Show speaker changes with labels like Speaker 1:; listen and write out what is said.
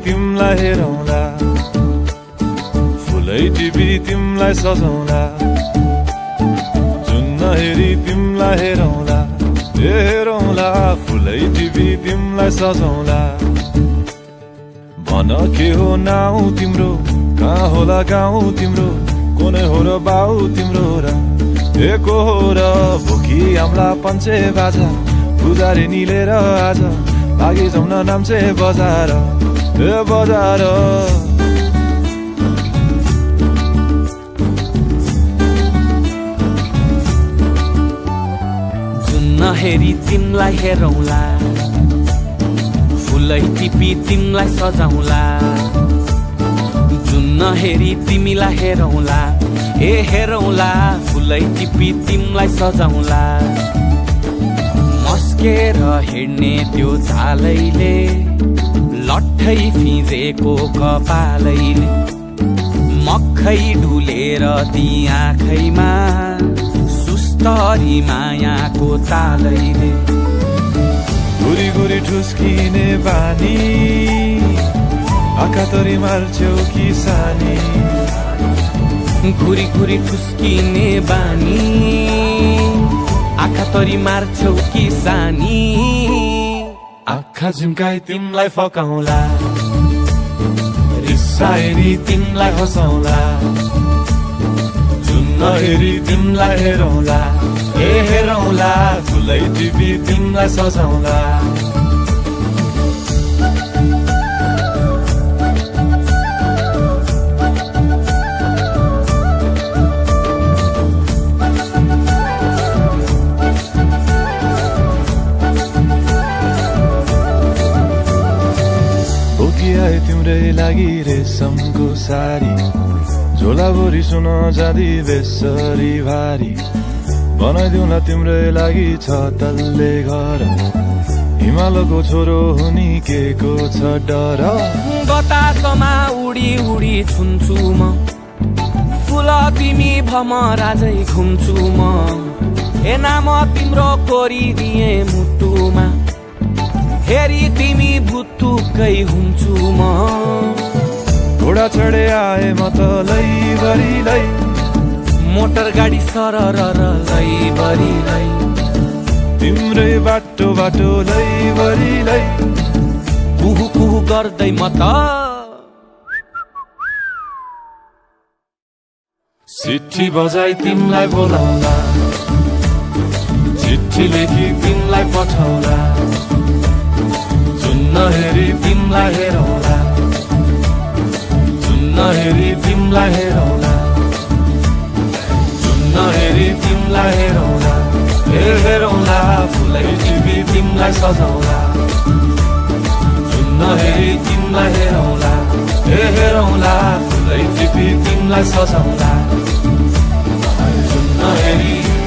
Speaker 1: तिमलाई हेरौँला फुलै टिपी तिमलाई सजाउँला जुन नहेरी तिमलाई हेरौँला हेरौँला फुलै टिपी तिमलाई सजाउँला भन के हो नाउ तिम्रो कहाँ होला गाउँ तिम्रो कोने हो र बाउ तिम्रो र एको हो र भोकी आम्ला पञ्चे बाजा पुजारी निलेर आज भागी जाउँ न नाम्चे बजार बजार
Speaker 2: जुन नहेरी तिमलाई हेरौँला फुलै टिपी तिमलाई सजाउँला जुन नहेरी तिमीलाई हेरौँला हेरौँला फुलै टिपी तिमलाई सजाउँला मस्केर हिँड्ने त्यो झालैले लट्ठै फिजेको कपालैले मक्खै ढुलेर ती आँखैमा सुस्तरी मायाको तालैले
Speaker 1: गुरी गुरी ठुस्किने बानी आँखा तरी मार्छौ कि सानी
Speaker 2: गुरी गुरी ठुस्किने बानी आँखा तरी मार्छौ कि सानी
Speaker 1: आँखा झुम्काई तिमलाई फकाउँला
Speaker 2: रिसाएरी तिमलाई हँसाउँला
Speaker 1: जुन नहेरी तिमलाई हेरौँला
Speaker 2: हेरौँला
Speaker 1: फुलै टिपी तिमलाई सजाउँला आए तिम्रै लागि रेशमको सारी झोलाभरि सुन जाँदी बेसरी भारी बनाइदिउँला तिम्रै लागि छ तल्ले घर हिमालको छोरो हुनी के को छ डर
Speaker 2: बतासमा उडी उडी छुन्छु म फुल तिमी भमराजै घुम्छु म ए नाम तिम्रो कोरिदिए मुटुमा हेरी तिमी भुत्तुकै हुन्छु म
Speaker 1: घोडा चढे आए म त लैभरिलै
Speaker 2: मोटर गाडी सरर लैभरिलै
Speaker 1: तिम्रै बाटो बाटो लैभरिलै
Speaker 2: कुहु कुहु गर्दै म त
Speaker 1: चिठी बजाई तिमलाई बोलाउँला चिठी लेखी तिमलाई पठाउँला जुन नहेरी तिमलाई हेरौँला जुन नहेरी तिमलाई हेरौँला जुन नहेरी तिमलाई हेरौँला हेरौँला फुलै टिपी तिमलाई सजाउँला जुन नहेरी तिमलाई हेरौँला हेरौँला फुलै टिपी तिमलाई सजाउँला जुन नहेरी